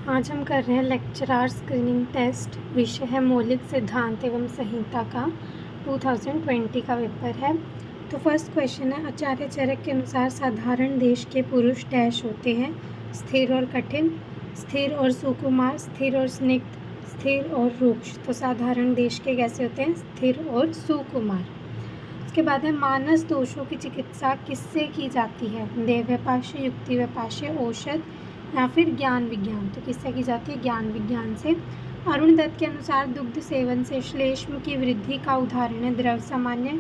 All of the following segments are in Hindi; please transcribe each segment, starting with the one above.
आज हम कर रहे हैं लेक्चरार स्क्रीनिंग टेस्ट। विषय है मौलिक सिद्धांत एवं संहिता का 2020 का पेपर है। तो फर्स्ट क्वेश्चन है, आचार्य चरक के अनुसार साधारण देश के पुरुष डैश होते हैं। स्थिर और कठिन, स्थिर और सुकुमार, स्थिर और स्निग्ध, स्थिर और रुक्ष। तो साधारण देश के कैसे होते हैं? स्थिर और सुकुमार। उसके बाद है, मानस दोषों की चिकित्सा किससे की जाती है? देह व्यपाश्य, युक्ति व्यपाश्य, औषध या फिर ज्ञान विज्ञान। तो किससे की जाती है? ज्ञान विज्ञान से। अरुण दत्त के अनुसार दुग्ध सेवन से श्लेष्म की वृद्धि का उदाहरण है द्रव्य सामान्य,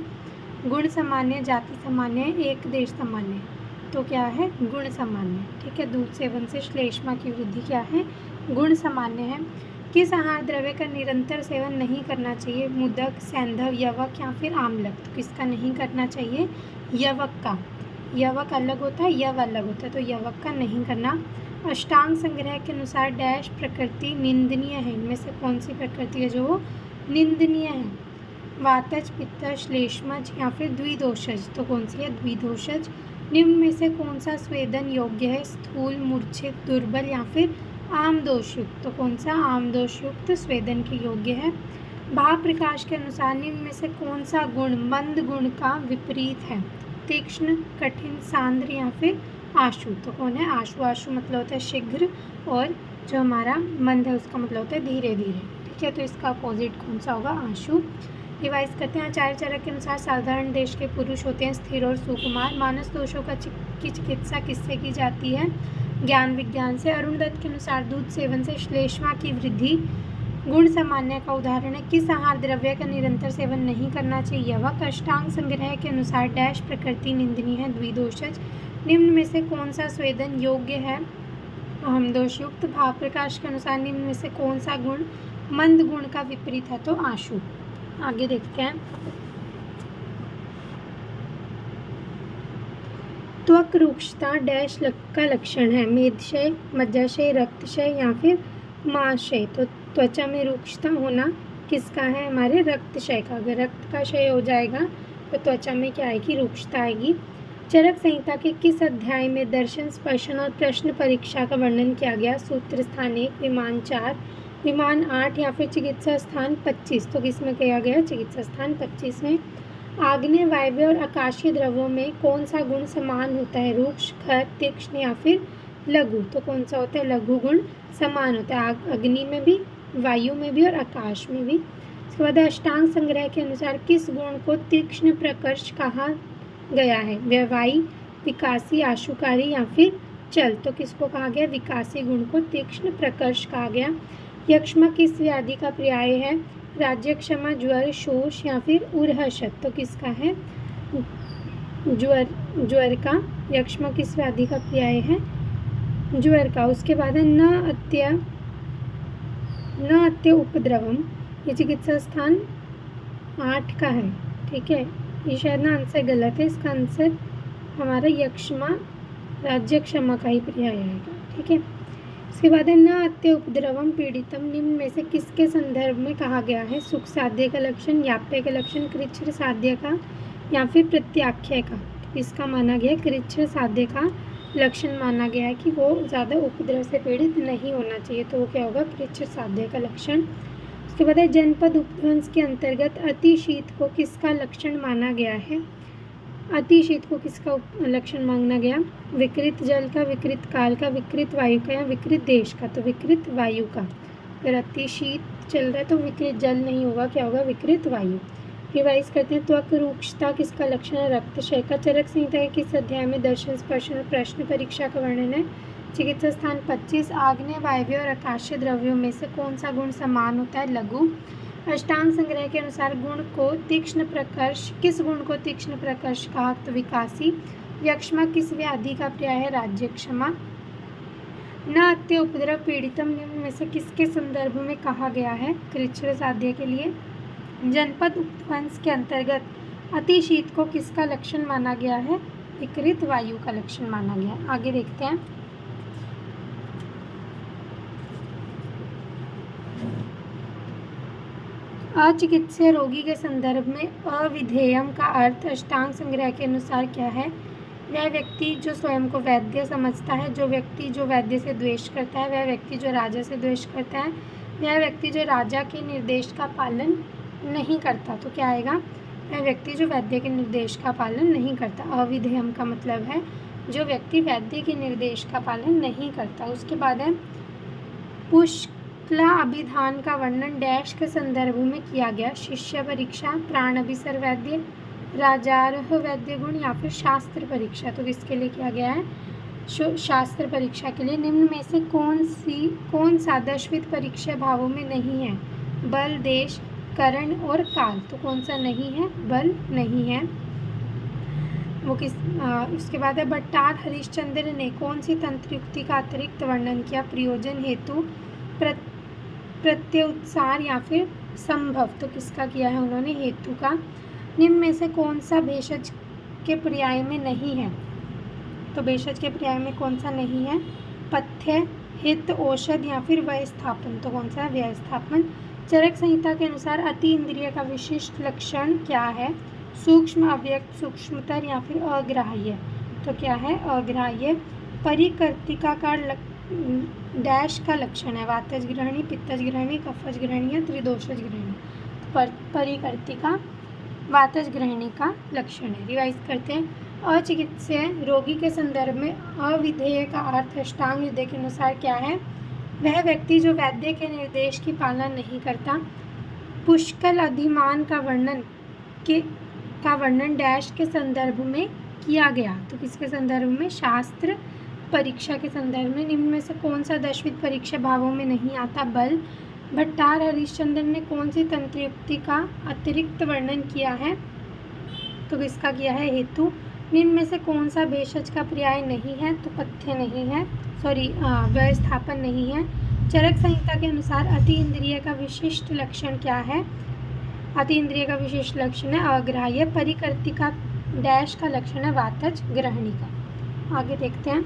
गुण सामान्य, जाति सामान्य, एक देश सामान्य। तो क्या है? गुण सामान्य। ठीक है, दूध सेवन से श्लेष्मा की वृद्धि क्या है? गुण सामान्य है। किस आहार द्रव्य का निरंतर सेवन नहीं करना चाहिए? मुदक, सैंधव, यवक या फिर आम्लक। तो किसका नहीं करना चाहिए? यवक का। यवक अलग होता है, यव अलग होता है, तो यवक का नहीं करना। अष्टांग संग्रह के अनुसार डैश प्रकृति निंदनीय है। इनमें से कौन सी प्रकृति है जो निंदनीय है? वातज, पित्तज, श्लेष्मज या फिर द्विदोषज। तो कौन सी है? द्विदोषज। निम्न में से कौन सा स्वेदन योग्य है? स्थूल, मूर्छित, दुर्बल या फिर आम दोषयुक्त। तो कौन सा? आम दोषयुक्त स्वेदन के योग्य है। भाव प्रकाश के अनुसार निम्न में से कौन सा गुण मंद गुण का विपरीत है? तीक्ष्ण, कठिन, सांद्र या फिर आशु। तो कौन है? आशु। आशु मतलब होता है शीघ्र, और जो हमारा मंद है उसका मतलब होता है धीरे धीरे। ठीक है, तो इसका अपोजिट कौन सा होगा? आशु। रिवाइज करते हैं। आचार्य चरक के अनुसार साधारण देश के पुरुष होते हैं स्थिर और सुकुमार। मानस दोषों की चिकित्सा किससे की जाती है? ज्ञान विज्ञान से। अरुण दत्त के अनुसार दूध सेवन से श्लेष्मा की वृद्धि गुण सामान्य का उदाहरण है। किस आहार द्रव्य का निरंतर सेवन नहीं करना चाहिए? यवक। अष्टांग संग्रह के अनुसार डैश प्रकृति निंदनीय है, द्विदोषज। निम्न में से कौन सा स्वेदन योग्य है? अहम दोषयुक्त। भाव प्रकाश के अनुसार निम्न में से कौन सा गुण मंद गुण का विपरीत है? तो आशु। आगे देखते हैं। त्वक रुक्षता डैश का लक्षण है? मेदशय, मज्जाशय, रक्तशय या फिर मांसशय। तो त्वचा में रुक्षता होना किसका है? हमारे रक्तशय का। अगर रक्त का क्षय हो जाएगा तो त्वचा में क्या आएगी? रुक्षता आएगी। चरक संहिता के किस अध्याय में दर्शन, स्पर्शन और प्रश्न परीक्षा का वर्णन किया गया? सूत्र स्थान 1, विमान 4, विमान 8 या फिर चिकित्सा स्थान 25। तो किस में किया गया? चिकित्सा स्थान 25 में। आग्नेय, वायव्य और आकाशीय द्रव्यों में कौन सा गुण समान होता है? रुक्ष, खर, तीक्ष्ण या फिर लघु। तो कौन सा होता है? लघु गुण समान होता है, अग्नि में भी, वायु में भी और आकाश में भी। इसके बाद अष्टांग संग्रह के अनुसार किस गुण को तीक्ष्ण प्रकर्ष कहा गया है? व्यवहारी, विकासी, आशुकारी या फिर चल। तो किसको कहा गया? विकासी गुण को तीक्ष्ण प्रकर्ष कहा गया। यक्ष्मा किस व्याधि का पर्याय है? राज्यक्षमा, ज्वर, शोष या फिर उर्हशत। तो किसका है? ज्वर का। यक्ष्मा किस व्याधि का पर्याय है? ज्वर का। उसके बाद है न अत्य उपद्रवम। ये चिकित्सा स्थान 8 का है। ठीक है, ये शायद ना आंसर गलत है। इसका आंसर हमारा यक्ष्मा, राज्यक्षमा का ही पर्याय आएगा। ठीक है, इसके बाद है न अत्य उपद्रवम पीड़ितम। निम्न में से किसके संदर्भ में कहा गया है? सुख साध्य का लक्षण, याप्य का लक्षण, कृच्छ्र साध्य का या फिर प्रत्याख्य का। इसका माना गया कृच्छ्र साध्य का लक्षण माना गया है कि वो ज़्यादा उपद्रव से पीड़ित नहीं होना चाहिए। तो वो क्या होगा? कृच्छ्र साध्य का लक्षण। उसके बाद है जनपद उपध्वंस के अंतर्गत अति शीत को किसका लक्षण माना गया है? अति शीत को किसका लक्षण माना गया? विकृत जल का, विकृत काल का, विकृत वायु का या विकृत देश का। तो विकृत वायु का। अगर अति शीत चल रहा है तो विकृत जल नहीं होगा, क्या होगा? विकृत वायु। रिवाइज करते हैं। त्वक रुक्षता किसका लक्षण है? रक्तक्षय का। चरक संहिता के किस अध्याय में दर्शन, स्पर्शन और प्रश्न परीक्षा का वर्णन है? चिकित्सा स्थान 25। आग्नेय, वायव्य और आकाशीय द्रव्यों में से कौन सा गुण समान होता है? लघु। अष्टांग संग्रह के अनुसार गुण को तीक्ष्ण प्रकर्ष, किस गुण को तीक्ष्ण प्रकर्ष कहा? तो विकासी। यक्ष्मा किस व्याधि का पर्याय है? राज्यक्षमा। न अत्य उपद्रव पीड़ितम निम्न में से किसके संदर्भ में कहा गया है? कृच्छ्र साध्य के लिए। जनपद उपध्वंस के अंतर्गत अति शीत को किसका लक्षण माना गया है? विकृत वायु का लक्षण माना गया। आगे देखते हैं। अचिकित्सीय रोगी के संदर्भ में अविधेयम का अर्थ अष्टांग संग्रह के अनुसार क्या है? वह व्यक्ति जो स्वयं को वैद्य समझता है, जो व्यक्ति जो वैद्य से द्वेष करता है, वह व्यक्ति जो राजा से द्वेष करता है, वह व्यक्ति जो राजा के निर्देश का पालन नहीं करता। तो क्या आएगा? वह व्यक्ति जो वैद्य के निर्देश का पालन नहीं करता। अविधेयम का मतलब है जो व्यक्ति वैद्य के निर्देश का पालन नहीं करता। उसके बाद है पुष्कला अभिधान का वर्णन डैश के संदर्भ में किया गया। शिष्य परीक्षा, प्राण अभिसर वैद्य, राजारह वैद्य गुण या फिर शास्त्र परीक्षा। तो किसके लिए किया गया है? शास्त्र परीक्षा के लिए। निम्न में से कौन सा दशविध परीक्षा भावों में नहीं है? बल, देश, करण और काल। तो कौन सा नहीं है? बल नहीं है। वो उसके बाद है भट्टार हरिश्चंद्र ने कौन सी तंत्रयुक्ति का अतिरिक्त वर्णन किया? प्रयोजन, हेतु, प्रत्युत्सार या फिर संभव। तो किसका किया है उन्होंने? हेतु का। निम्न में से कौन सा भेषज के पर्याय में नहीं है? तो भेषज के पर्याय में कौन सा नहीं है? पथ्य, हित, औषध या फिर व्यवस्थापन। तो कौन सा है? व्यवस्थापन। चरक संहिता के अनुसार अति इंद्रिय का विशिष्ट लक्षण क्या है? सूक्ष्म, अव्यक्त, सूक्ष्मतर या फिर अग्राह्य। तो क्या है? अग्राह्य। परिकर्तिका का डैश का लक्षण है? वातज ग्रहणी, पित्तज ग्रहणी, कफज ग्रहणी या त्रिदोषज ग्रहणी। परिकर्तिका वातज ग्रहणी का लक्षण है। रिवाइज करते हैं। अचिकित्सीय रोगी के संदर्भ में अविधेय का अर्थ अष्टांग हृदय के अनुसार क्या है? वह व्यक्ति जो वैद्य के निर्देश की पालना नहीं करता। पुष्कल अधिमान का वर्णन डैश के संदर्भ में किया गया। तो किसके संदर्भ में? शास्त्र परीक्षा के संदर्भ में। निम्न में से कौन सा दशविध परीक्षा भावों में नहीं आता? बल। भट्टार हरिश्चंद्र ने कौन सी तंत्रयुक्ति का अतिरिक्त वर्णन किया है? तो किसका किया है? हेतु। निम्न में से कौन सा भेषज का पर्याय नहीं है? तो पथ्य नहीं है, व्यवस्थापन नहीं है। चरक संहिता के अनुसार अति इंद्रिय का विशिष्ट लक्षण क्या है? अति इंद्रिय का विशिष्ट लक्षण है अग्राह्य। परिकर्तिका डैश का लक्षण है वातज ग्रहणी का। आगे देखते हैं।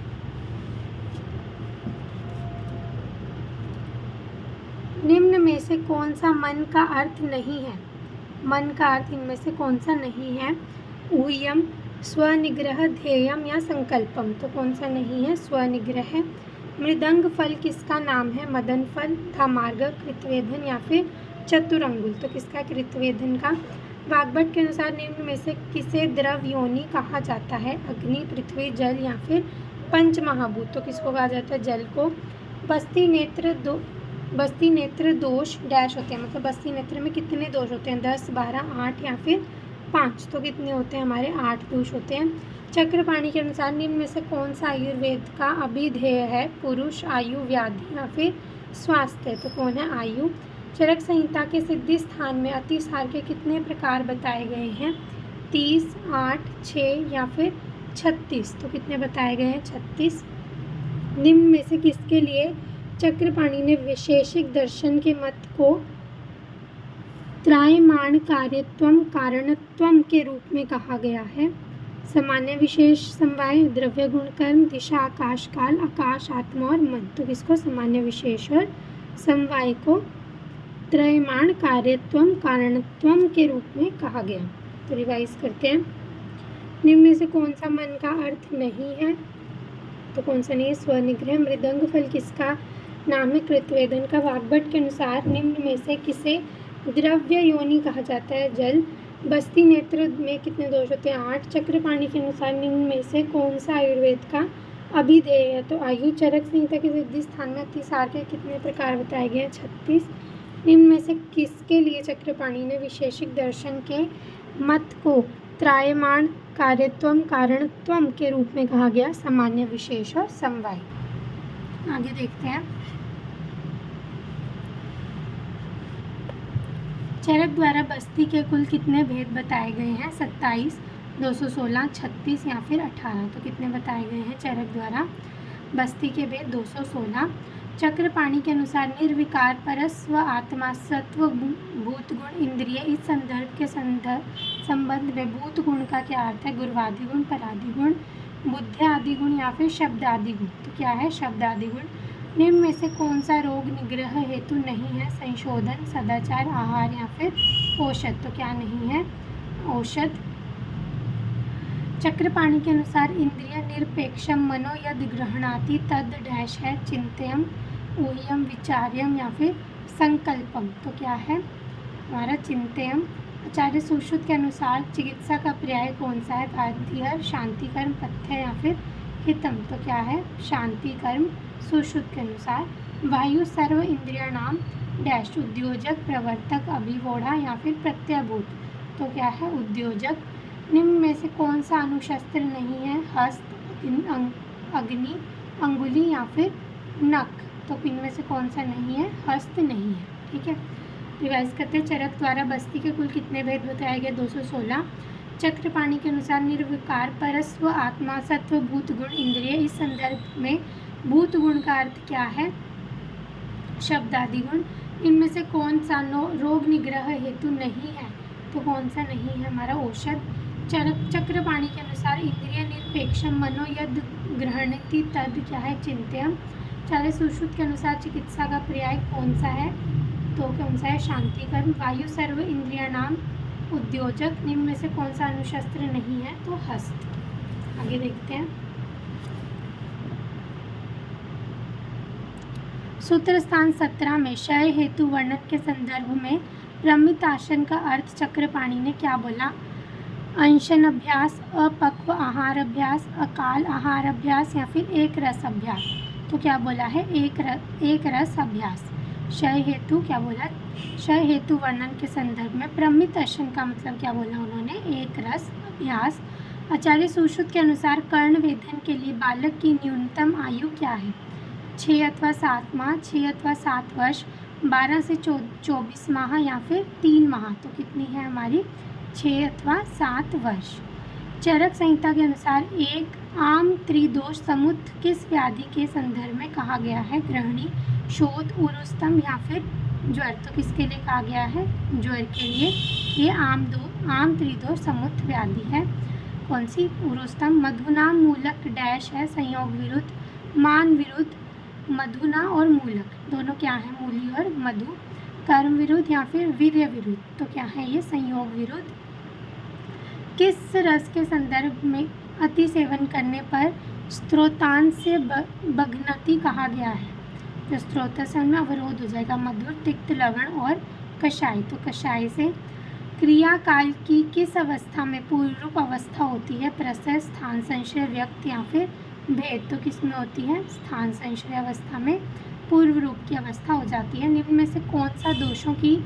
निम्न में से कौन सा मन का अर्थ नहीं है? मन का अर्थ इनमें से कौन सा नहीं है? ऊह्यम, स्वनिग्रह, ध्येयम या संकल्पम। तो कौन सा नहीं है? स्वनिग्रह। मृदंग फल किसका नाम है? मदन फल, धामार्ग, कृतवेधन या फिर चतुरंगुल। तो किसका? कृतवेधन का। वाग्भट के अनुसार निम्न में से किसे द्रव योनि कहा जाता है? अग्नि, पृथ्वी, जल या फिर पंच महाभूत। तो किसको कहा जाता है? जल को। बस्ती नेत्र दोष डैश होते हैं, मतलब बस्ती नेत्र में कितने दोष होते हैं? 10, 12, 8 या फिर 5। तो कितने होते हैं हमारे? 8 दोष होते हैं। चक्रपाणी के अनुसार निम्न में से कौन सा आयुर्वेद का अभिधेय है? पुरुष, आयु, व्याधि या फिर स्वास्थ्य। तो कौन है? आयु। चरक संहिता के सिद्धि स्थान में अतिसार के कितने प्रकार बताए गए हैं? 30, 8, 6 या फिर 36। तो कितने बताए गए हैं? 36। निम्न में से किसके लिए चक्रपाणी ने वैशेषिक दर्शन के मत को त्रायमाण कार्यत्वम कारणत्वम के रूप में कहा गया है? सामान्य, विशेष, समवाय, द्रव्य, गुण, कर्म, दिशा, आकाश, काल, आकाश, आत्मा और मन। तो किसको? सामान्य, विशेष और समवाय को त्रयमाण कार्यत्वम कारणत्वम के रूप में कहा गया। तो रिवाइज करते हैं। निम्न में से कौन सा मन का अर्थ नहीं है? तो कौन सा नहीं है? स्वनिग्रह। मृदंग फल किसका नाम है? कृतवेधन का। वाग्भट के अनुसार निम्न में से किसे द्रव्य योनि कहा जाता है? जल। बस्ती नेत्र में कितने दोष होते हैं? 8। चक्रपाणी के अनुसार निम्न में से कौन सा आयुर्वेद का अभिधेय है? तो आयु। चरक संहिता के सिद्धि स्थान में अतिसार के कितने प्रकार बताए गए हैं? 36। निम्न में से किसके लिए चक्रपाणी ने विशेषिक दर्शन के मत को त्रायमाण कार्यत्वम कारणत्वम के रूप में कहा गया? सामान्य, विशेष और समवाय। आगे देखते हैं। चरक द्वारा बस्ती के कुल कितने भेद बताए गए हैं? 27, 216, 36 या फिर 18। तो कितने बताए गए हैं चरक द्वारा? बस्ती के भेद 216। चक्रपाणी के अनुसार निर्विकार परस्व आत्मा सत्व भूत गुण इंद्रिय। इस संदर्भ के संबंध में भूत गुण का क्या अर्थ है? गुरुवादि गुण, परादि गुण, बुद्धि आदि गुण या फिर शब्द आदि गुण। तो क्या है? शब्द आदि गुण। निम्न में से कौन सा रोग निग्रह हेतु नहीं है? संशोधन, सदाचार, आहार या फिर औषध। तो क्या नहीं है? औषध। चक्रपाणी के अनुसार इंद्रिय निरपेक्षम मनो यद गृह्णाति तद डैश है चिंतयम, ऊह्यम, विचार्यम या फिर संकल्पम। तो क्या है हमारा चिंतयम। आचार्य सुश्रुत के अनुसार चिकित्सा का पर्याय कौन सा है? भारतीय शांति कर्म, पथ्य या फिर हितम। तो क्या है शांति कर्म सुश्रुत के अनुसार। वायु सर्व इंद्रियाणाम डैश उद्योजक, प्रवर्तक, अभिवोढ़ा या फिर प्रत्ययभूत। तो क्या है उद्योजक। निम्न में से कौन सा अणुशस्त्र नहीं है? हस्त, अग्नि, अंगुली या फिर नख। तो इनमें से कौन सा नहीं है? हस्त नहीं है। ठीक है, रिवाइज करते हैं। चरक द्वारा बस्ती के कुल कितने भेद बताए गए? 216। चक्रपाणी के अनुसार निर्विकार परस्व आत्मा सत्व भूत गुण इंद्रिय। इस संदर्भ में भूत गुण का अर्थ क्या है? शब्द आदि गुण। इनमें से कौन सा रोग निग्रह हेतु नहीं है? तो कौन सा नहीं है हमारा? औषध। चक्रपाणी के अनुसार इंद्रिय निरपेक्षम मनो यद गृह्णति तद क्या है? चिंतयम। आचार्य सुश्रुत के अनुसार चिकित्सा का पर्याय कौन सा है? तो कौन सा है? शांति कर्म। वायु सर्व इंद्रियाणाम उद्योजक। निम्न में से कौन सा अणुशस्त्र नहीं है? तो हस्त। आगे देखते हैं। सूत्र स्थान 17 में क्षय हेतु वर्णन के संदर्भ में प्रमित आसन का अर्थ चक्रपाणी ने क्या बोला? अनशन अभ्यास, अपक्व आहार अभ्यास, अकाल आहार अभ्यास या फिर एक रस अभ्यास। तो क्या बोला है? एक रस अभ्यास। क्षय हेतु क्या बोला? क्षय हेतु वर्णन के संदर्भ में प्रमित आसन का मतलब क्या बोला उन्होंने? एक रस अभ्यास। आचार्य सुश्रुत के अनुसार कर्ण वेधन के लिए बालक की न्यूनतम आयु क्या है? 6 अथवा 7 माह, 6 अथवा 7 वर्ष, 12 से 24 माह या फिर 3 माह। तो कितनी है हमारी? 6 अथवा 7 वर्ष। चरक संहिता के अनुसार एक आम त्रिदोष समुद्ध किस व्याधि के संदर्भ में कहा गया है? गृहिणी, शोथ, उरुस्तम या फिर ज्वर। तो किसके लिए कहा गया है? ज्वर के लिए। ये आम त्रिदोष समुद्ध व्याधि है। कौन सी? उरुस्तम। मधुना मूलक डैश है संयोग विरुद्ध, मान विरुद्ध, मधुना और मूलक दोनों क्या है? मूली और मधु। कर्म विरुद्ध या फिर वीर्य विरुद्ध। तो क्या है ये? संयोग विरुद्ध। किस रस के संदर्भ में अति सेवन करने पर स्त्रोतांश से बघनति कहा गया है? जो स्त्रोतांश में अवरोध हो जाएगा। मधुर, तिक्त, लवण और कषाय। तो कषाय से। क्रिया काल की किस अवस्था में पूर्वरूप अवस्था होती है? प्रसय, स्थान संशय, व्यक्त या फिर भेद। तो किस में होती है? स्थान संशय अवस्था में पूर्व रूप की अवस्था हो जाती है। निम्न में से कौन सा दोषों की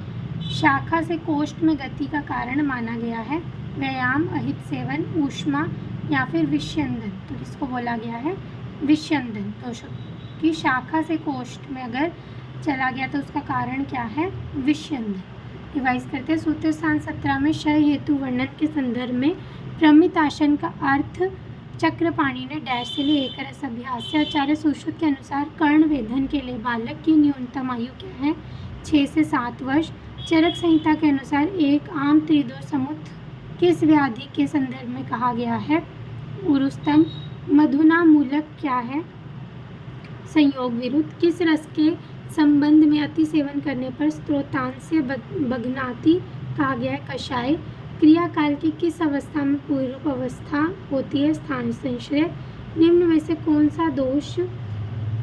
शाखा से कोष्ठ में गति का कारण माना गया है? व्यायाम, अहित सेवन, ऊष्मा या फिर विष्यंदन। तो किसको बोला गया है? विष्यंदन। दोषों की शाखा से कोष्ठ में अगर चला गया तो उसका कारण क्या है? विष्यंदन। रिवाइज करते हैं। सूत्र स्थान 17 में क्षय हेतु वर्णन के संदर्भ में प्रमित आसन का अर्थ चक्रपाणी ने डैश से लिए एक रस अभ्यास से। आचार्य सुश्रुत के अनुसार कर्ण वेधन के लिए बालक की न्यूनतम आयु क्या है? 6 से 7 वर्ष। चरक संहिता के अनुसार एक आम त्रिदोष समुद्ध किस व्याधि के संदर्भ में कहा गया है? उरुस्तम। मधुना मूलक क्या है? संयोग विरुद्ध। किस रस के संबंध में अति सेवन करने पर स्त्रोतांश से बघनाति कहा गया है? कषाय। क्रिया काल की किस अवस्था में पूर्व अवस्था होती है? स्थान संशय। निम्न में से कौन सा दोष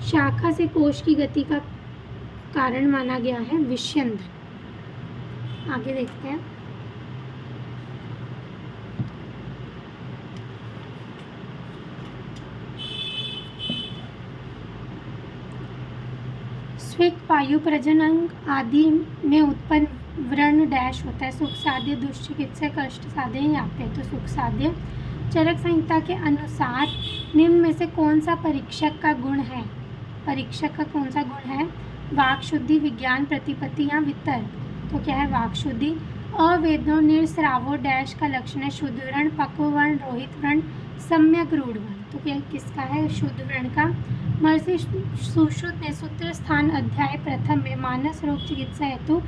शाखा से कोश की गति का कारण माना गया है? विष्यंदन। आगे देखते हैं। स्विक, पायु, प्रजनन आदि में उत्पन्न व्रण डैश होता है? सुख साध्य, दुष्चिकित्सक, कष्ट साध्य या पे। तो सुख साध्य। चरक संहिता के अनुसार निम्न में से कौन सा परीक्षक का गुण है? परीक्षक का कौन सा गुण है? वाक शुद्धि, विज्ञान, प्रतिपत्ति या वितर्क। तो क्या है? वाक शुद्धि। अवेदो निर्स्रावो डैश का लक्षण है? शुद्ध व्रण, पक्व व्रण, रोहित व्रण, सम्यक रूढ़ व्रण। तो क्या किसका है? शुद्ध व्रण का। महर्षि सुश्रुत ने सूत्र स्थान अध्याय प्रथम में मानस रोग चिकित्सा हेतु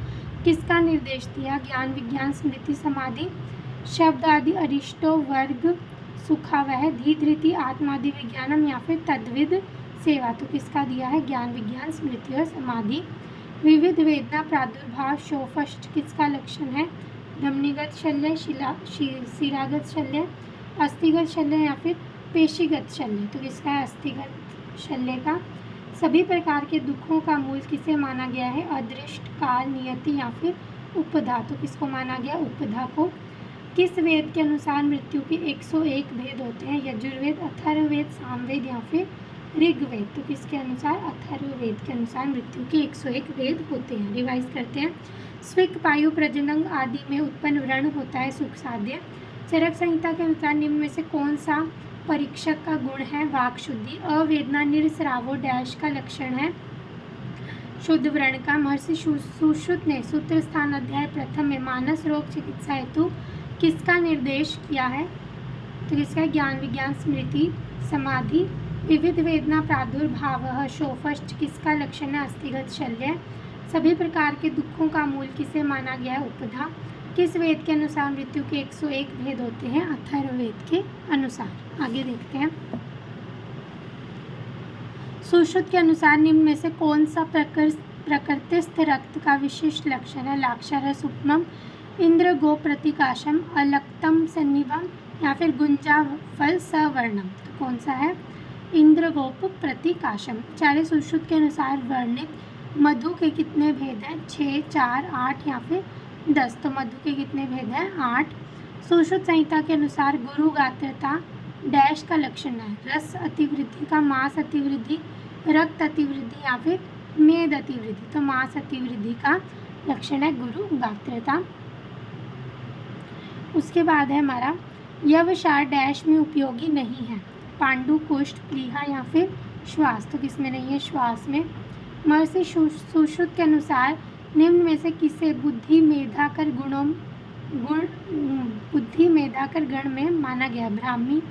किसका निर्देश दिया? ज्ञान, विज्ञान, स्मृति, समाधि, शब्द आदि, अरिष्टो वर्ग, सुखावह, धी, धृति, आत्मादि विज्ञानम या फिर तद्विद सेवा। तो किसका दिया है? ज्ञान, विज्ञान, स्मृति और समाधि। विविध वेदना प्रादुर्भाव शोफष्ट किसका लक्षण है? धमनीगत शल्य, शिरागत शल्य, अस्थिगत शल्य या फिर पेशीगत शल्य, तो किसका है अस्थिगत शल्य का। सभी प्रकार के दुखों का मूल किसे माना गया है, अदृष्ट, काल, नियति या फिर उपधा, तो किसको माना गया, उपधा को। किस वेद के अनुसार मृत्यु के 101 भेद होते हैं, यजुर्वेद, अथर्ववेद, सामवेद या फिर ऋग्वेद, तो किसके अनुसार, अथर्ववेद के अनुसार मृत्यु के 101 भेद होते हैं। रिवाइज करते हैं। स्विक, पायु, प्रजनन आदि में उत्पन्न व्रण होता है सुख साध्य। चरक संहिता के अनुसार निम्न में से कौन सा परीक्षक का गुण है, वाक शुद्धि। अवेदना निरस्रावो डैश का लक्षण है, शुद्ध व्रण का। महर्षि सुश्रुत ने सूत्र स्थान अध्याय प्रथम में मानस रोग चिकित्सा हेतु किसका निर्देश किया है, तो किसका, ज्ञान विज्ञान स्मृति समाधि। विविध वेदना प्रादुर्भाव शोफस्ट किसका लक्षण है, अस्थिगत शल्य। सभी प्रकार के दुखों का मूल किसे माना गया है, उपधा। किस वेद के अनुसार मृत्यु के 101 भेद होते हैं, अथर्ववेद के अनुसार। आगे देखते हैं। सुश्रुत के अनुसार निम्न में से कौन सा प्रकृतिस्थ रक्त का विशिष्ट लक्षण है, लाक्षारस उपमम, इंद्र गो प्रतिकाशम, अलक्तम सन्निभम या फिर गुंजा फल सवर्णम, तो कौन सा है, इंद्र गोप प्रतिकाशम। आचार्य सुश्रुत के अनुसार वर्णित मधु के कितने भेद हैं, 6, 4, 8 या फिर 10, तो मधु के कितने भेद हैं, 8। सुश्रुत संहिता के अनुसार गुरु गात्रता डैश का लक्षण है, रस अतिवृद्धि का, मांस अतिवृद्धि, रक्त अतिवृद्धि या फिर मेद अतिवृद्धि, तो मांस अतिवृद्धि का लक्षण है गुरु गात्रता। उसके बाद है हमारा यवसार डैश में उपयोगी नहीं है, पांडु, कुष्ठ, प्लीहा या फिर श्वास, तो किसमें नहीं है, श्वास में। महर्षि सुश्रुत के अनुसार निम्न में से किसे बुद्धि मेधाकर गण में माना गया, ब्राह्मी,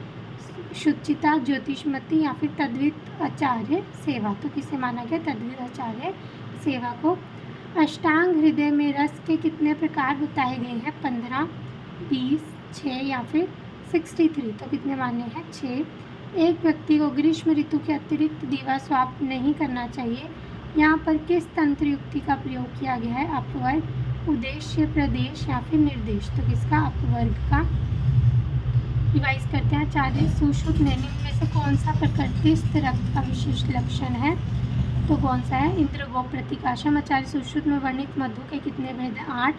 शुचिता, ज्योतिषमती या फिर तद्वित आचार्य सेवा, तो किसे माना गया, तद्वित आचार्य सेवा को। अष्टांग हृदय में रस के कितने प्रकार बताए गए हैं, 15, 20, 6 या फिर 63, तो कितने माने हैं, 6। एक व्यक्ति को ग्रीष्म ऋतु के अतिरिक्त दीवा स्वाप नहीं करना चाहिए, यहाँ पर किस तंत्र युक्ति का प्रयोग किया गया है, अपवर्ग, उद्देश्य, प्रदेश या फिर निर्देश, तो किसका, अपवर्ग का। रिवाइज करते हैं। आचार्य सुश्रुत ने निम्न में से कौन सा प्रकृतिस्थ रक्त का विशिष्ट लक्षण है, तो कौन सा है, इंद्र गो प्रतिकाशम। आचार्य सुश्रुत में वर्णित मधु के कितने भेद हैं, 8।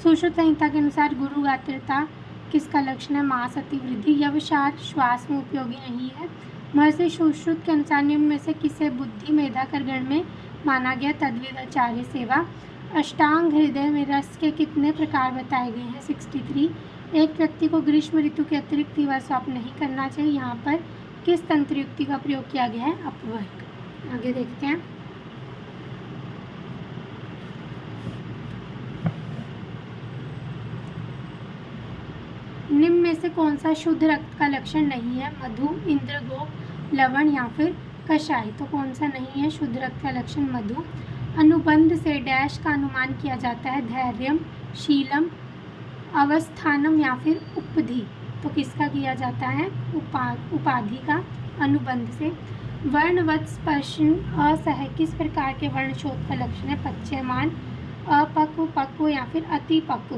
सुश्रुत संहिता के अनुसार गुरु गात्रता किसका लक्षण है, मांस अतिवृद्धि। यवसार श्वास में उपयोगी नहीं है। महर्षि सुश्रुत के अनुसार निम्न में से किसे बुद्धि मेधाकर गण में माना गया, तद्वित आचार्य सेवा। अष्टांग हृदय में रस के कितने प्रकार बताए गए हैं, 63। एक व्यक्ति को ग्रीष्म ऋतु के अतिरिक्त दीवा स्वाप नहीं करना चाहिए, यहाँ पर किस तंत्र युक्ति का प्रयोग किया गया है, अपवर्ग। आगे देखते हैं। निम्न में से कौन सा शुद्ध रक्त का लक्षण नहीं है, मधु, इंद्रगो, लवण या फिर कषाय, तो कौन सा नहीं है शुद्ध रक्त का लक्षण, मधु। अनुबंध से डैश का अनुमान किया जाता है, धैर्यम, शीलम, अवस्थानम या फिर उपधि, तो किसका किया जाता है, उपाधि का, अनुबंध से। वर्णवत् स्पर्शन असह किस प्रकार के वर्णशोध का लक्षण है, पच्यमान, अपक्व, पक्व या फिर अतिपक्व,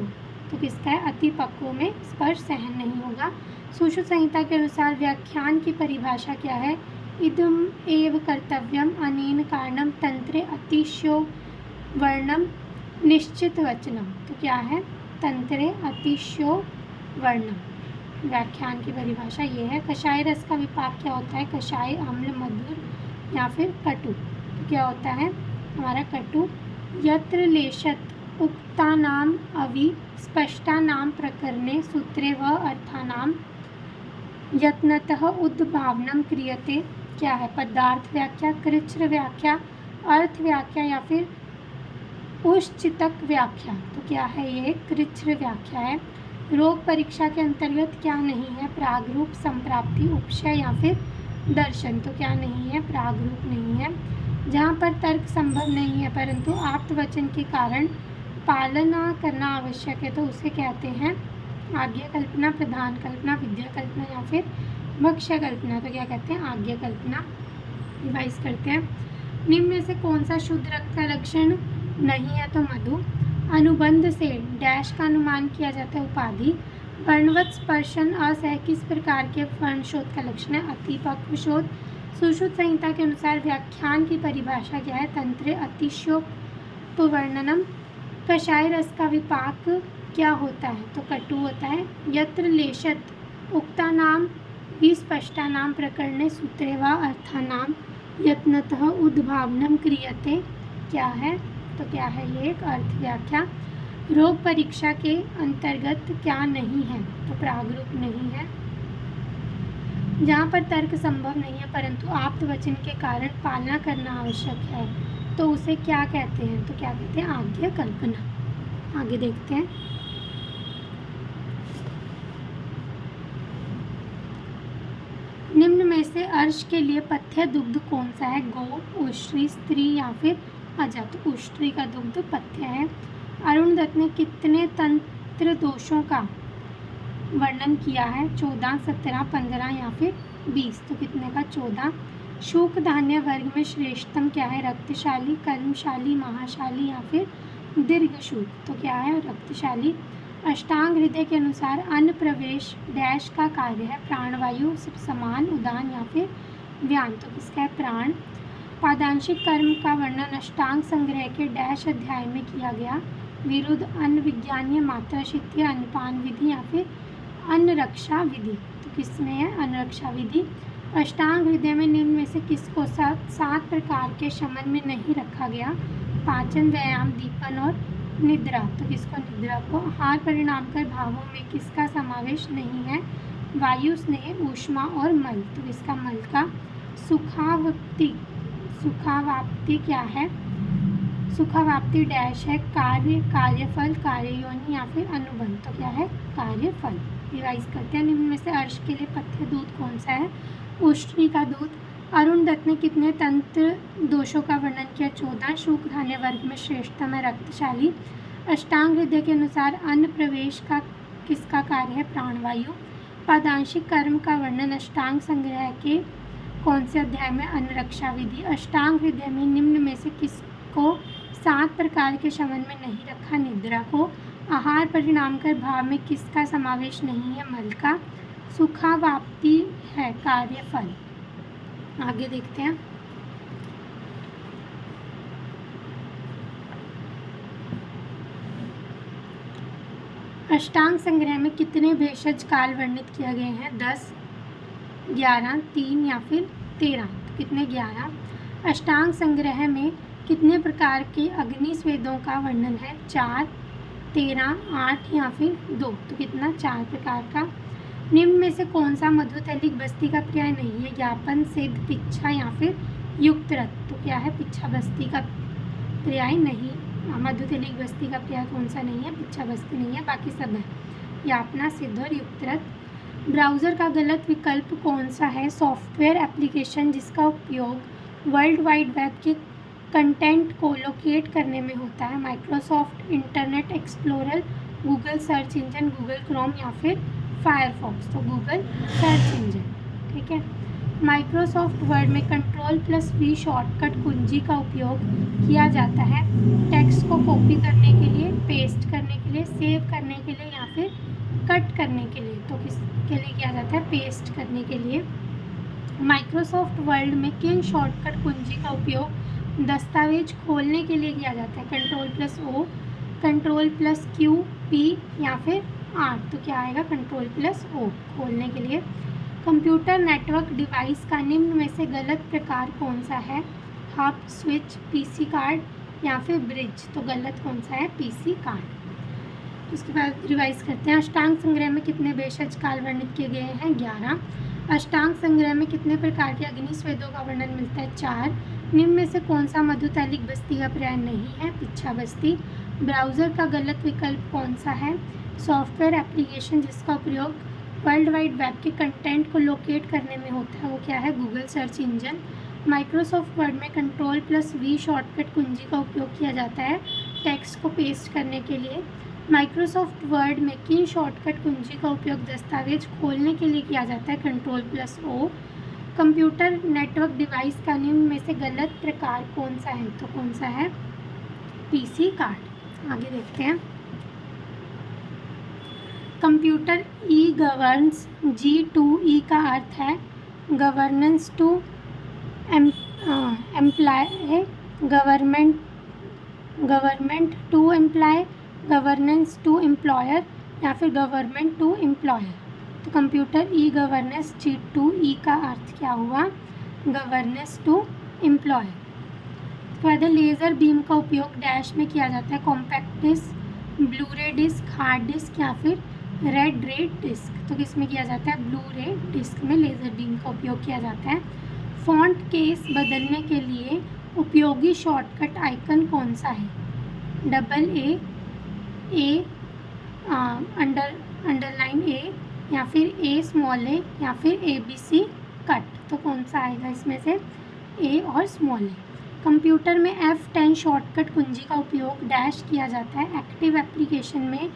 तो किसका है, अतिपक्व में स्पर्श सहन नहीं होगा। सुश्रुत संहिता के अनुसार व्याख्यान की परिभाषा क्या है, इदम एव कर्तव्यम अनेन कारणम तंत्रे अतिशयो वर्णम निश्चित वचनम, तो क्या है, तंत्रे अतिशयो वर्णम। व्याख्यान की परिभाषा ये है। कषाय रस का विपाक क्या होता है, कषाय, अम्ल, मधुर या फिर कटु, तो क्या होता है हमारा कटु। यत्र लेशत उक्तानाम अवि स्पष्टानाम प्रकरणे सूत्रे व अर्थानाम यत्नतः उद्भावनम क्रियते, क्या है, पदार्थ व्याख्या, कृच्छ्र व्याख्या, अर्थ व्याख्या या फिर उश्चितक व्याख्या, तो क्या है ये, कृच्छ्र व्याख्या है। रोग परीक्षा के अंतर्गत क्या नहीं है, प्रागरूप, संप्राप्ति, उपशय या फिर दर्शन, तो क्या नहीं है, प्रागरूप नहीं है। जहाँ पर तर्क संभव नहीं है परंतु आप्तवचन के कारण पालना करना आवश्यक है, तो उसे कहते हैं आज्ञा कल्पना, प्रधान कल्पना, विद्या कल्पना या फिर भक्ष्य कल्पना, तो क्या कहते हैं, आज्ञा कल्पना। रिवाइज करते हैं। निम्न में से कौन सा शुद्ध रक्त का लक्षण नहीं है, तो मधु। अनुबंध से डैश का अनुमान किया जाता है, उपाधि। वर्णवत स्पर्शन असह किस प्रकार के वर्ण शोध का लक्षण है? अतिपक्व शोध। सुश्रुत संहिता के अनुसार व्याख्यान की परिभाषा क्या है? तंत्र अतिशयोपवर्णनम। कषाय रस का विपाक क्या होता है? तो कटु होता है। यत्र लेशत उक्तानाम विस्पष्टानाम प्रकरणे सूत्रे वा अर्थानाम यत्नतः उद्भावनम क्रियते। क्या है? तो क्या है ये? एक अर्थ व्याख्या। रोग परीक्षा के अंतर्गत क्या नहीं है? तो प्रागरूप नहीं है। जहाँ पर तर्क संभव नहीं है परंतु आप्त वचन के कारण पालना करना आवश्यक है तो उसे क्या कहते हैं? तो क्या कहते हैं? आज्ञा कल्पना। आगे देखते हैं। निम्न में से अर्श के लिए पथ्य दुग्ध कौन सा है? गौ, उष्ट्री, स्त्री या फिर अजा। तो उष्ट्री का दुग्ध पथ्य है। अरुण दत्त ने कितने तंत्र दोषों का वर्णन किया है? 14, 17, 15 या फिर 20। तो कितने का? 14। शूक धान्य वर्ग में श्रेष्ठतम क्या है? रक्तशाली, कर्मशाली, महाशाली या फिर दीर्घशूक। तो क्या है? रक्तशाली। अष्टांग हृदय के अनुसार अन्न प्रवेश डैश का कार्य है? प्राणवायु, समान, उदान या फिर व्यान। तो किसका है? प्राण। पादांशिक कर्म का वर्णन अष्टांग संग्रह के डैश अध्याय में किया गया? विरुद्ध, अन्न विज्ञानीय, मात्राशित्य, अन्नपान विधि या फिर अन्न रक्षा विधि। तो किसमें है? अन्न रक्षा विधि। अष्टांग हृदय में निम्न में से किसको 7 प्रकार के शमन में नहीं रखा गया? पाचन, व्यायाम, दीपन और निद्रा। तो किसको? निद्रा को। आहार परिणाम कर भावों में किसका समावेश नहीं है? वायु, स्नेह, ऊष्मा और मल। तो किसका? मल का। सुखावप्ति। सुखावाप्ति क्या है? सुखावाप्ति डैश है? कार्य, कार्यफल, कार्ययोनि या फिर अनुबंध। तो क्या है? कार्यफल। रिवाइज करते हैं। निम्न में से अर्श के लिए पथ्य दूध कौन सा है? उष्ट्री का दूध। अरुण दत्त ने कितने तंत्र दोषों का वर्णन किया? 14। शूक धान्य वर्ग में श्रेष्ठतम है रक्तशाली। अष्टांग हृदय के अनुसार अन्न प्रवेश का किसका कार्य है? प्राणवायु। पादांशिक कर्म का वर्णन अष्टांग संग्रह के कौन से अध्याय में? अन्न रक्षा विधि। अष्टांग हृदय में निम्न में से किसको 7 प्रकार के शमन में नहीं रखा? निद्रा को। आहार परिणाम कर भाव में किसका समावेश नहीं है? मल का। सुखावाप्ति है कार्यफल। आगे देखते हैं। अष्टांग संग्रह में कितने भेषज काल वर्णित किए गए हैं? 10, 11, 3 या फिर 13। तो कितने? 11। अष्टांग संग्रह में कितने प्रकार के अग्नि स्वेदों का वर्णन है? 4, 13, 8 या फिर 2। तो कितना? 4 प्रकार का। निम्न में से कौन सा मधुतैलिक बस्ती का पर्याय नहीं है? ज्ञापन, सिद्ध, पिच्छा या फिर युक्तरत। तो क्या है? पिच्छा बस्ती का पर्याय नहीं। मधुतैलिक बस्ती का पर्याय कौन सा नहीं है? पिच्छा बस्ती नहीं है, बाकी सब है। यापना, सिद्ध और युक्तरत। ब्राउज़र का गलत विकल्प कौन सा है? सॉफ्टवेयर एप्लीकेशन जिसका उपयोग वर्ल्ड वाइड वेब के कंटेंट को लोकेट करने में होता है? Microsoft internet explorer, Google search engine, Google Chrome या फिर फायरफॉक्स। तो गूगल सर्च इंजन। ठीक है। माइक्रोसॉफ्ट वर्ड में Ctrl+V शॉर्टकट कुंजी का उपयोग किया जाता है टेक्स्ट को कॉपी करने के लिए, पेस्ट करने के लिए, सेव करने के लिए या फिर कट करने के लिए। तो किसके लिए किया जाता है? पेस्ट करने के लिए। माइक्रोसॉफ्ट वर्ड में किन शॉर्टकट कुंजी का उपयोग दस्तावेज खोलने के लिए किया जाता है? Ctrl+O, Ctrl+Q, P या फिर R। तो क्या आएगा? Ctrl+O खोलने के लिए। कंप्यूटर नेटवर्क डिवाइस का निम्न में से गलत प्रकार कौन सा है? हब, स्विच, पीसी कार्ड या फिर ब्रिज। तो गलत कौन सा है? PC card. उसके बाद रिवाइज करते हैं। अष्टांग संग्रह में कितने भेषज काल वर्णित किए गए हैं? 11। अष्टांग संग्रह में कितने प्रकार के अग्नि स्वेदों का वर्णन मिलता है? 4। निम्न में से कौन सा मधुतैलिक बस्ती का पर्याय नहीं है? पिच्छा बस्ती। ब्राउज़र का गलत विकल्प कौन सा है? सॉफ्टवेयर एप्लीकेशन जिसका प्रयोग वर्ल्ड वाइड वेब के कंटेंट को लोकेट करने में होता है वो क्या है? Google search engine. Microsoft word में Ctrl+V शॉर्टकट कुंजी का उपयोग किया जाता है टेक्स्ट को पेस्ट करने के लिए। माइक्रोसॉफ्ट वर्ड में किन शॉर्टकट कुंजी का उपयोग दस्तावेज खोलने के लिए किया जाता है? Ctrl+O। कंप्यूटर नेटवर्क डिवाइस का निम्न में से गलत प्रकार कौन सा है? तो कौन सा है? PC card. आगे देखते हैं। कंप्यूटर ई गवर्न्स, G2E का अर्थ है governance to employee, government to employee, governance to employer या फिर गवर्नमेंट टू एम्प्लॉयर। तो कंप्यूटर ई गवर्नेंस G2E का अर्थ क्या हुआ? Governance to employer. उसके बाद लेज़र बीम का उपयोग डैश में किया जाता है, कॉम्पैक्ट डिस्क, ब्लू रे डिस्क, हार्ड डिस्क या फिर रेड रे डिस्क। तो किस में किया जाता है? ब्लू रे डिस्क में लेज़र बीम का उपयोग किया जाता है। फॉन्ट केस बदलने के लिए उपयोगी शॉर्टकट आइकन कौन सा है? AA, अंडरलाइन A या फिर A स्मॉल a या फिर ABC कट। तो कौन सा आएगा इसमें से? A और स्मॉल a। कंप्यूटर में F10 शॉर्टकट कुंजी का उपयोग डैश किया जाता है, एक्टिव एप्लीकेशन में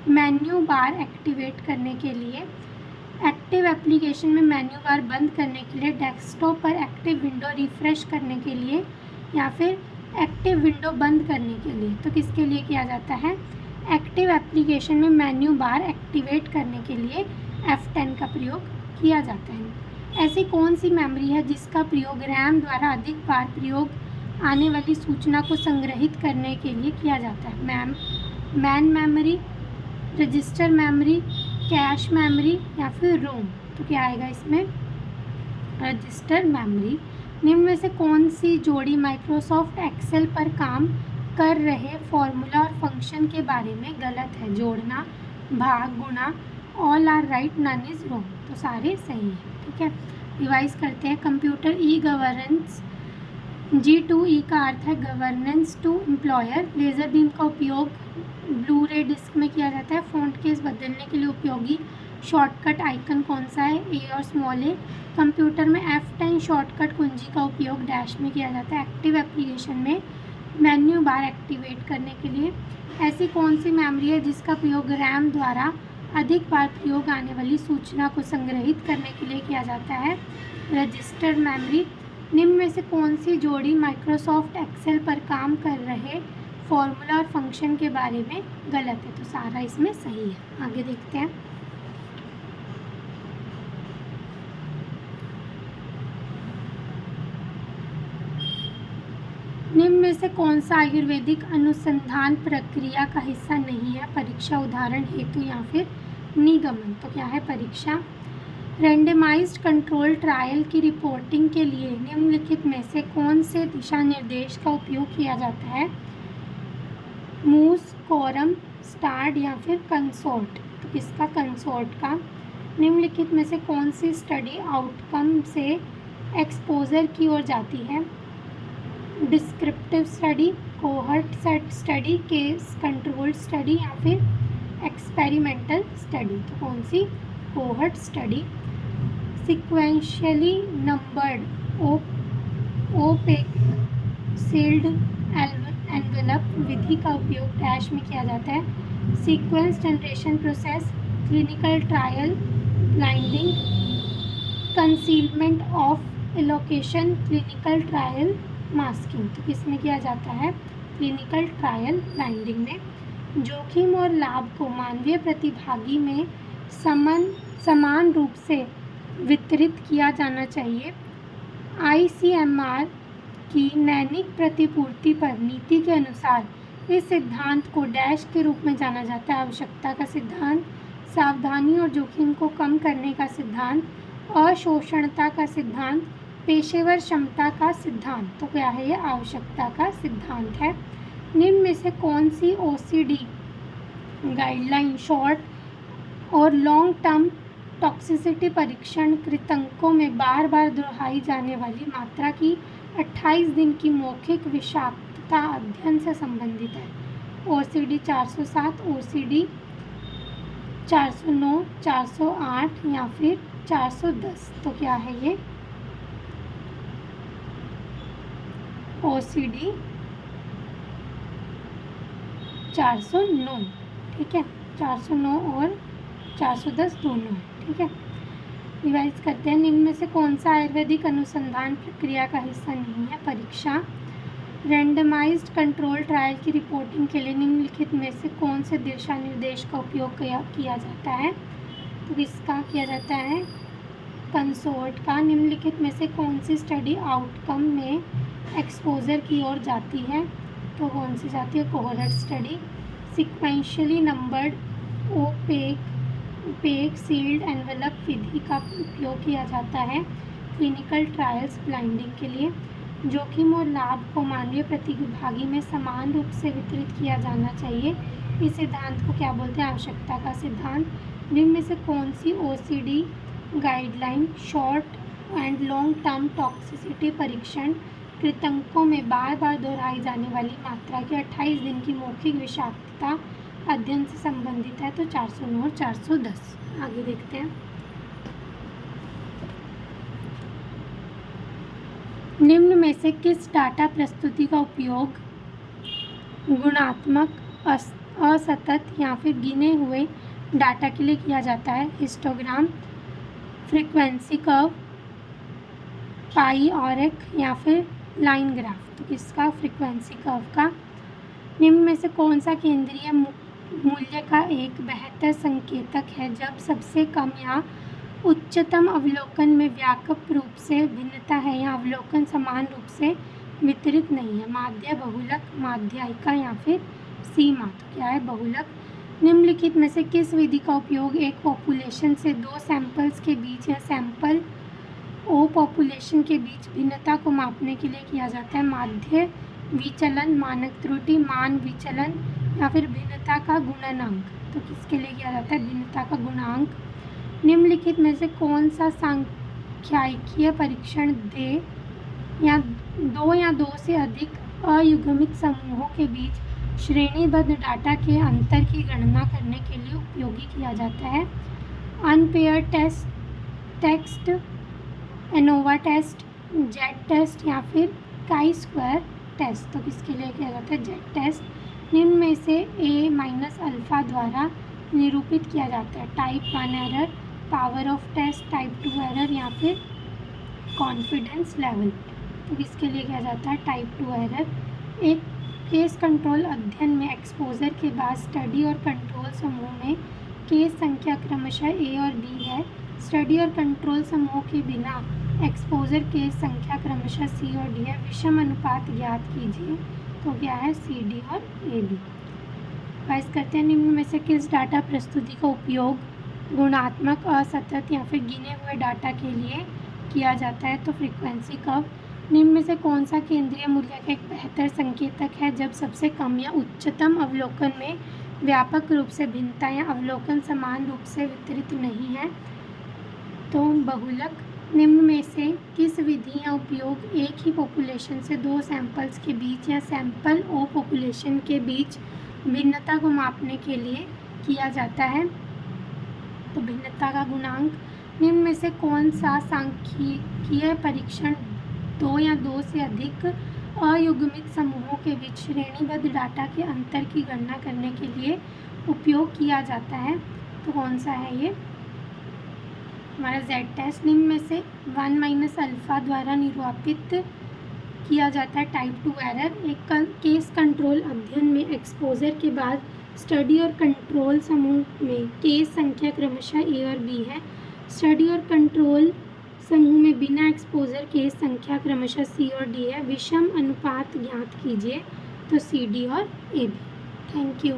मेन्यू बार एक्टिवेट करने के लिए, एक्टिव एप्लीकेशन में मेन्यू बार बंद करने के लिए, डेस्कटॉप पर एक्टिव विंडो रिफ्रेश करने के लिए या फिर एक्टिव विंडो बंद करने के लिए। तो किसके लिए किया जाता है? एक्टिव एप्लीकेशन में मेन्यू बार एक्टिवेट करने के लिए F10 का प्रयोग किया जाता है। ऐसी कौन सी मेमोरी है जिसका प्रयोग रैम द्वारा अधिक बार प्रयोग आने वाली सूचना को संग्रहित करने के लिए किया जाता है? Man memory, register memory, cache memory या फिर रोम। तो क्या आएगा इसमें? Register memory. निम्न में से कौन सी जोड़ी माइक्रोसॉफ्ट एक्सेल पर काम कर रहे फॉर्मूला और फंक्शन के बारे में गलत है? जोड़ना, भाग, गुणा, all are right, none is wrong. तो सारे सही हैं। ठीक है, रिवाइज करते हैं। कंप्यूटर ई गवर्नेंस G2E का अर्थ है governance to employer. Laser beam का उपयोग ब्लू रे डिस्क में किया जाता है। फॉन्ट केस बदलने के लिए उपयोगी शॉर्टकट आइकन कौन सा है? A और स्मॉल a। कंप्यूटर में F10 शॉर्टकट कुंजी का उपयोग डैश में किया जाता है, एक्टिव एप्लीकेशन में मेन्यू बार एक्टिवेट करने के लिए। ऐसी कौन सी मेमोरी है जिसका प्रयोग रैम द्वारा अधिक बार प्रयोग आने वाली सूचना को संग्रहित करने के लिए किया जाता है? Register memory. निम्न में से कौन सी जोड़ी माइक्रोसॉफ्ट एक्सेल पर काम कर रहे फॉर्मूला और फंक्शन के बारे में गलत है? तो सारा इसमें सही है। आगे देखते हैं। निम्न में से कौन सा आयुर्वेदिक अनुसंधान प्रक्रिया का हिस्सा नहीं है? परीक्षा, उदाहरण, हेतु या फिर निगमन। तो क्या है? परीक्षा। रैंडमाइज्ड कंट्रोल ट्रायल की रिपोर्टिंग के लिए निम्नलिखित में से कौन से दिशा निर्देश का उपयोग किया जाता है? मूस, कोरम, स्टार्ड या फिर कंसोर्ट। तो किसका? कंसोर्ट का। निम्नलिखित में से कौन सी स्टडी आउटकम से एक्सपोजर की ओर जाती है? Descriptive study, cohort set study, case control study या फिर एक्सपेरिमेंटल स्टडी। तो कौन सी? Cohort study. Sequentially numbered opaque sealed envelope विधि का उपयोग डैश में किया जाता है? Sequence generation process, clinical trial, blinding, concealment of allocation, clinical trial, masking. तो किस में किया जाता है? क्लिनिकल ट्रायल ब्लाइंडिंग में। जोखिम और लाभ को मानवीय प्रतिभागी में समान रूप से वितरित किया जाना चाहिए। ICMR की नैतिक प्रतिपूर्ति पर नीति के अनुसार इस सिद्धांत को डैश के रूप में जाना जाता है? आवश्यकता का सिद्धांत, सावधानी और जोखिम को कम करने का सिद्धांत, अशोषणता का सिद्धांत, पेशेवर क्षमता का सिद्धांत। तो क्या है ये? आवश्यकता का सिद्धांत है। निम्न में से कौन सी OCD गाइडलाइन शॉर्ट और लॉन्ग टर्म टॉक्सिसिटी परीक्षण कृतंकों में बार बार दोहराई जाने वाली मात्रा की 28 दिन की मौखिक विषाक्तता अध्ययन से संबंधित है? OCD 407, OCD 409, 408 या फिर 410। तो क्या है ये? OCD 409। ठीक है, 409 और 410 दोनों है। ठीक है, रिवाइज करते हैं। निम्न में से कौन सा आयुर्वेदिक अनुसंधान प्रक्रिया का हिस्सा नहीं है? परीक्षा। रैंडमाइज्ड कंट्रोल ट्रायल की रिपोर्टिंग के लिए निम्नलिखित में से कौन से दिशा निर्देश का उपयोग किया जाता है? तो किसका किया जाता है? कंसोर्ट का। निम्नलिखित में से कौन सी स्टडी आउटकम में एक्सपोजर की ओर जाती है? तो कौन सी जाती है? Cohort study. Sequentially numbered opaque sealed envelope विधि का उपयोग किया जाता है क्लिनिकल ट्रायल्स ब्लाइंडिंग के लिए। जोखिम और लाभ को मानवीय प्रतिभागी में समान रूप से वितरित किया जाना चाहिए। इस सिद्धांत को क्या बोलते हैं? आवश्यकता का सिद्धांत। निम्न में से कौन सी OCD guideline short and long term toxicity परीक्षण कृतंकों में बार बार दोहराई जाने वाली मात्रा के 28 दिन की मौखिक विषाक्तता अध्ययन से संबंधित है? तो 409 और 410। आगे देखते हैं। निम्न में से किस डाटा प्रस्तुति का उपयोग गुणात्मक असतत या फिर गिने हुए डाटा के लिए किया जाता है? हिस्टोग्राम, फ्रीक्वेंसी कर्व, पाई ऑरिक या फिर लाइन ग्राफ। तो किसका? फ्रीक्वेंसी कर्व का। निम्न में से कौन सा केंद्रीय मूल्य का एक बेहतर संकेतक है जब सबसे कम या उच्चतम अवलोकन में व्यापक रूप से भिन्नता है या अवलोकन समान रूप से वितरित नहीं है? माध्य, बहुलक, माध्यायिका या फिर सीमा। तो क्या है? बहुलक। निम्नलिखित में से किस विधि का उपयोग एक पॉपुलेशन से दो सैंपल्स के बीच या सैंपल ओ पॉपुलेशन के बीच भिन्नता को मापने के लिए किया जाता है? माध्य विचलन, मानक त्रुटि, मान विचलन या फिर भिन्नता का गुणनांक। तो किसके लिए किया जाता है? भिन्नता का गुणांक। निम्नलिखित में से कौन सा सांख्यिकीय परीक्षण दो या दो से अधिक अयुग्मित समूहों के बीच श्रेणीबद्ध डाटा के अंतर की गणना करने के लिए उपयोगी किया जाता है? Unpaired test, ANOVA test, Z test या फिर काई स्क्वायर टेस्ट। तो किसके लिए किया जाता है? Z test. निम्न में से A-अल्फा द्वारा निरूपित किया जाता है? Type 1 error, power of test, type 2 error या फिर कॉन्फिडेंस लेवल। तो किसके लिए किया जाता है? Type 2 error. एक केस कंट्रोल अध्ययन में एक्सपोजर के बाद स्टडी और कंट्रोल समूह में केस संख्या क्रमशः A और B है। स्टडी और कंट्रोल समूह के बिना एक्सपोजर केस संख्या क्रमशः C और D है। विषम अनुपात ज्ञात कीजिए। तो क्या है? CD और AB। बाइस करते हैं। निम्न में से किस डाटा प्रस्तुति का उपयोग गुणात्मक, असतत या फिर गिने हुए डाटा के लिए किया जाता है? तो फ्रीक्वेंसी कर्व। निम्न में से कौन सा केंद्रीय मूल्य का एक बेहतर संकेतक है जब सबसे कम या उच्चतम अवलोकन में व्यापक रूप से भिन्नता या अवलोकन समान रूप से वितरित नहीं है? तो बहुलक। निम्न में से किस विधि या उपयोग एक ही पॉपुलेशन से दो सैंपल्स के बीच या सैंपल ओ पॉपुलेशन के बीच भिन्नता को मापने के लिए किया जाता है? तो भिन्नता का गुणांक। निम्न में से कौन सा सांख्यिकीय परीक्षण दो या दो से अधिक अयुग्मित समूहों के बीच श्रेणीबद्ध डाटा के अंतर की गणना करने के लिए उपयोग किया जाता है? तो कौन सा है ये? हमारा जेड टेस्ट। निम्न में से 1-अल्फा द्वारा निरूपित किया जाता है? Type 2 error. एक केस कंट्रोल अध्ययन में एक्सपोजर के बाद स्टडी और कंट्रोल समूह में केस संख्या क्रमशः A और B है। स्टडी और कंट्रोल समूह में बिना एक्सपोजर केस संख्या क्रमशः C और D है। विषम अनुपात ज्ञात कीजिए। तो CD और AB। Thank you.